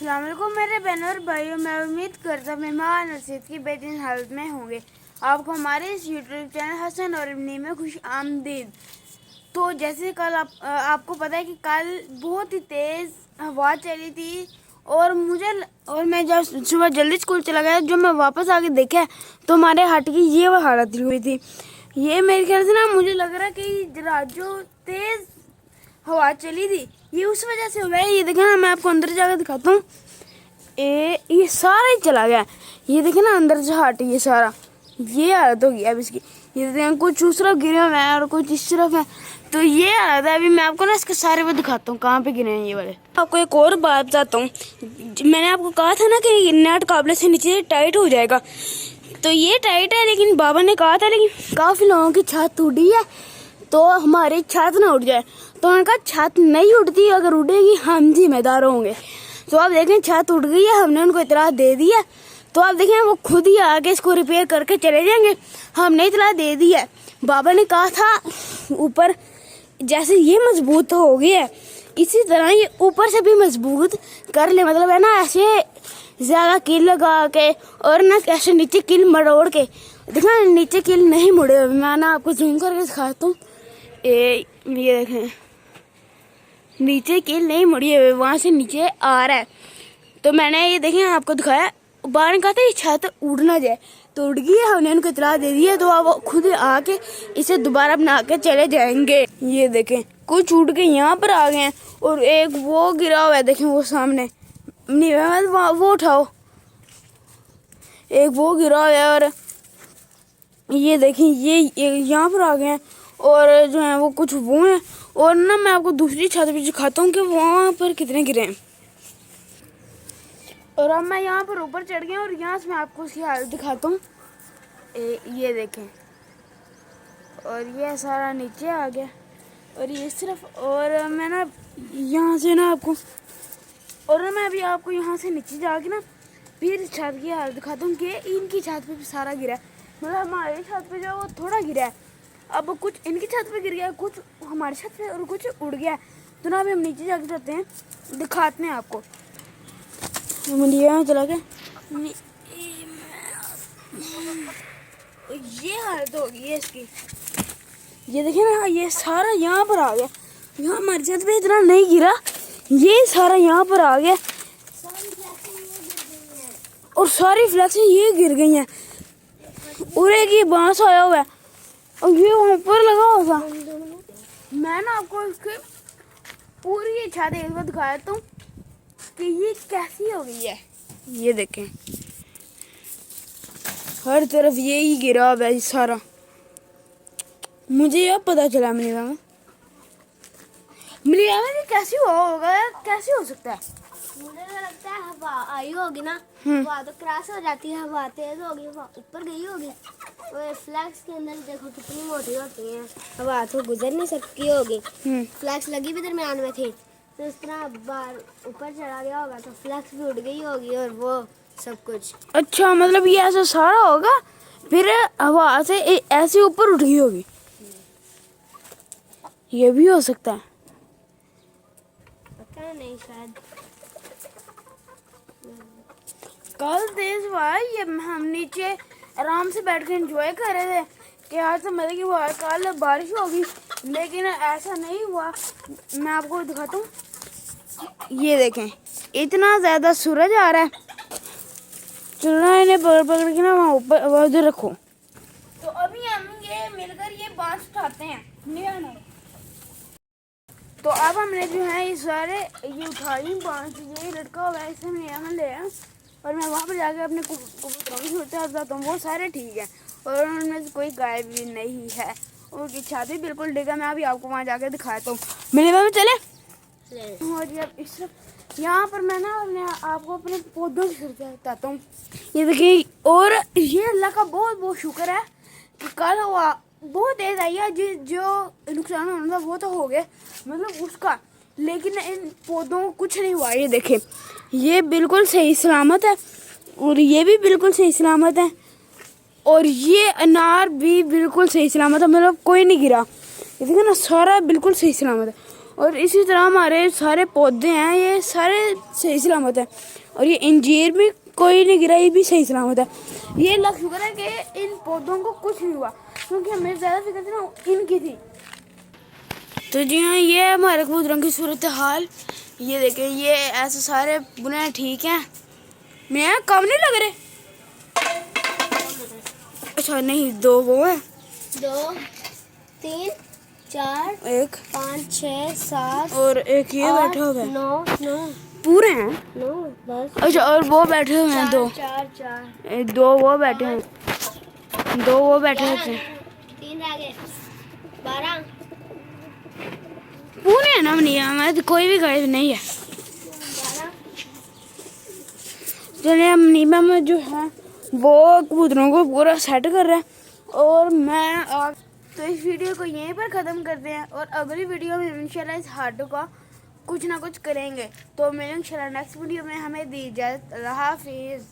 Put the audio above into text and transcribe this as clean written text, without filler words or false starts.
अस्सलाम वालेकुम मेरे बहनों और भाइयों, मैं उम्मीद करता हूँ मेहमान नसीब की बेहतरीन हालत में होंगे। आपको हमारे इस यूट्यूब चैनल हसन और इब्नी में खुश आमदीद। तो जैसे कल आपको पता है कि कल बहुत ही तेज़ हवा चली थी और मैं जब सुबह जल्दी स्कूल चला गया, जो मैं वापस आके देखा तो हमारे हट की ये हालत हुई थी। ये मेरे ख्याल से ना मुझे लग रहा है कि जो तेज़ हवा चली थी ये उस वजह से हुआ है। ये देखें ना, मैं आपको अंदर जाकर दिखाता हूँ। ये सारा ही चला गया। ये देखें ना, अंदर से हट ये सारा, ये हालत हो गई अब इसकी। ये देखें कुछ उस तरफ गिरे हुए हैं और कुछ इस तरफ है, तो ये हालत है। अभी मैं आपको ना इसके सारे वो दिखाता हूँ कहाँ पे गिरे हैं ये वाले। आपको एक और बात बताता हूँ, मैंने आपको कहा था ना कि नेट काबले से नीचे टाइट हो जाएगा, तो ये टाइट है, लेकिन बाबा ने कहा था लेकिन काफ़ी लोगों की छत उड़ी है तो हमारी छत ना उड़ जाए। तो उन्होंने कहा छत नहीं उड़ती, अगर उड़ेगी हम जिम्मेदार होंगे। तो आप देखें छत उड़ गई है, हमने उनको इतला दे दी है। तो आप देखें वो खुद ही आके इसको रिपेयर करके चले जाएंगे, हमने इतला दे दी है। बाबा ने कहा था ऊपर जैसे ये मजबूत हो गई है इसी तरह ये ऊपर से भी मजबूत कर ले, मतलब है ना ऐसे ज़्यादा कील लगा के और ना ऐसे नीचे कील मरोड़ के। देखा नीचे कील नहीं मुड़े हुए, मैं ना आपको जूम करके दिखाता हूँ। ये देखें नीचे कील नहीं मुड़ी हुई, वहाँ से नीचे आ रहा है। तो मैंने ये देखें आपको दिखाया, बाहर ने कहा था ये छत उड़ ना जाए, तो उड़ गई है, हमने उनको इतला दे दी है। तो आप खुद आके इसे दोबारा बना के चले जाएंगे। ये देखें कुछ उड़ के यहाँ पर आ गए हैं और एक वो गिरा हुआ है, देखें वो सामने नहीं वो उठाओ, एक वो गिरा हुआ है और ये देखें ये यहाँ पर आ गए हैं और जो है वो कुछ वो हैं। और ना मैं आपको दूसरी छत भी दिखाता हूँ कि वहाँ पर कितने गिरे हैं। और अब मैं यहाँ पर ऊपर चढ़ गया और यहाँ से मैं आपको उसकी हालत दिखाता हूँ। ये देखें, और ये सारा नीचे आ गया और ये सिर्फ, और मैं ना यहाँ से ना आपको, और मैं अभी आपको यहाँ से नीचे जाके ना फिर छत की हालत दिखाता हूँ कि इनकी छत पे भी सारा गिरा है। मतलब हमारी छत पे जो वो थोड़ा गिरा है, अब कुछ इनकी छत पे गिर गया, कुछ हमारी छत पे और कुछ उड़ गया। तो ना अभी हम नीचे जाके जाते हैं, दिखाते हैं आपको। यहाँ चला गया, ये हालत हो गई है इसकी। ये देखिए ना, ये सारा यहाँ पर आ गया। यहाँ हमारी छत पे इतना नहीं गिरा, ये सारा यहाँ पर आ गया और सारी फ्लैक्सें ये गिर गई हैं। और एक ये बांस आया हुआ है और ये वहाँ पर लगा हुआ था। मैं ना आपको इसके पूरी ये छत एक बार दिखाया था कि ये कैसी हो गई है। ये देखें हर तरफ यही गिरा हुआ है सारा। मुझे अब पता चला मिलेगा ये कैसे हुआ होगा, कैसे हो सकता है। मुझे तो लगता है हवा आई होगी ना, हवा तो क्रॉस हो जाती है, हवा तेज होगी, हवा ऊपर गई होगी। और फ्लैक्स के अंदर देखो कितनी मोटी होती है, हवा तो गुजर नहीं सकती होगी। फ्लैक्स लगी भी दरमियान में थी, तो इस तरह बार ऊपर चढ़ा गया होगा तो फ्लैक्स भी उड़ गई होगी और वो सब कुछ। अच्छा, मतलब ये ऐसा सारा होगा फिर हवा से ऐसे ऊपर उठ गई होगी, ये भी हो सकता है। पता नहीं, शायद कल तेज हुआ, ये हम नीचे आराम से बैठ के एंजॉय कर रहे थे कि आज तो मतलब कि वो कल बारिश होगी, लेकिन ऐसा नहीं हुआ। मैं आपको दिखाता हूँ, ये देखें इतना ज़्यादा सूरज आ रहा है। चलना इन्हें पकड़ पकड़ के ना वहाँ ऊपर उधर रखो। तो अभी हम ये मिलकर ये बांस उठाते हैं। तो अब हमने जो है ये सारे ये उठाई बांस, ये लटका हुआ है, इसे हमने यहाँ ले आया और मैं वहाँ पर जाकर अपने कबूतरों की छोड़ते जाता हूँ। वो सारे ठीक है और उनमें से कोई गायब भी नहीं है, उनकी छाती बिल्कुल ठीक है। मैं अभी आपको वहाँ जाकर दिखाता हूँ। मेरे में चले और अब इस यहाँ पर मैं ना अपने आपको अपने पौधों की सुरक्षा बताता हूँ। ये देखिए, और ये अल्लाह का बहुत बहुत शुक्र है कि कल हुआ बहुत तेज आई है, जो नुकसान होना था वो तो हो गया, मतलब उसका, लेकिन इन पौधों को कुछ नहीं हुआ। ये देखें ये बिल्कुल सही सलामत है और ये भी बिल्कुल सही सलामत है और ये अनार भी बिल्कुल सही सलामत है, मतलब कोई नहीं गिरा। ये देखो ना सारा बिल्कुल सही सलामत है और इसी तरह हमारे सारे पौधे हैं ये सारे सही सलामत हैं। और ये अंजीर भी कोई नहीं गिरा, ये भी सही सलामत है। ये अल्लाह का शुक्र है कि इन पौधों को कुछ नहीं हुआ, क्योंकि हमें ज़्यादा फिक्र थी ना इनकी थी। तो जी हाँ, ये है हमारे कबूतरों की सूरत हाल। ये देखें, ये ऐसे सारे बुने ठीक हैं। मैं कम नहीं लग रहे? अच्छा नहीं, 2 वो है, 2 3 4 1 5 6 7 और एक ये बैठा हुआ है। 9 9 पूरे हैं? 9 10 अच्छा, और वो बैठे हुए हैं 2 4 4 2 वो बैठे हैं, 2 वो बैठे हुए थे। 3 रह गए 12 पूरे हैं ना? नहीं है, तो कोई भी गायब नहीं है। 12 चलिए, हम नीमा में जो है वो कबूतरों को पूरा सेट कर रहे हैं। और मैं आप तो इस वीडियो को यहीं पर ख़त्म करते हैं, और अगली वीडियो में इंशाल्लाह इस हाटू का कुछ ना कुछ करेंगे। तो मिलेंगे इंशाल्लाह नेक्स्ट वीडियो में। हमें दी इजाज़त। अल्लाह हाफिज़।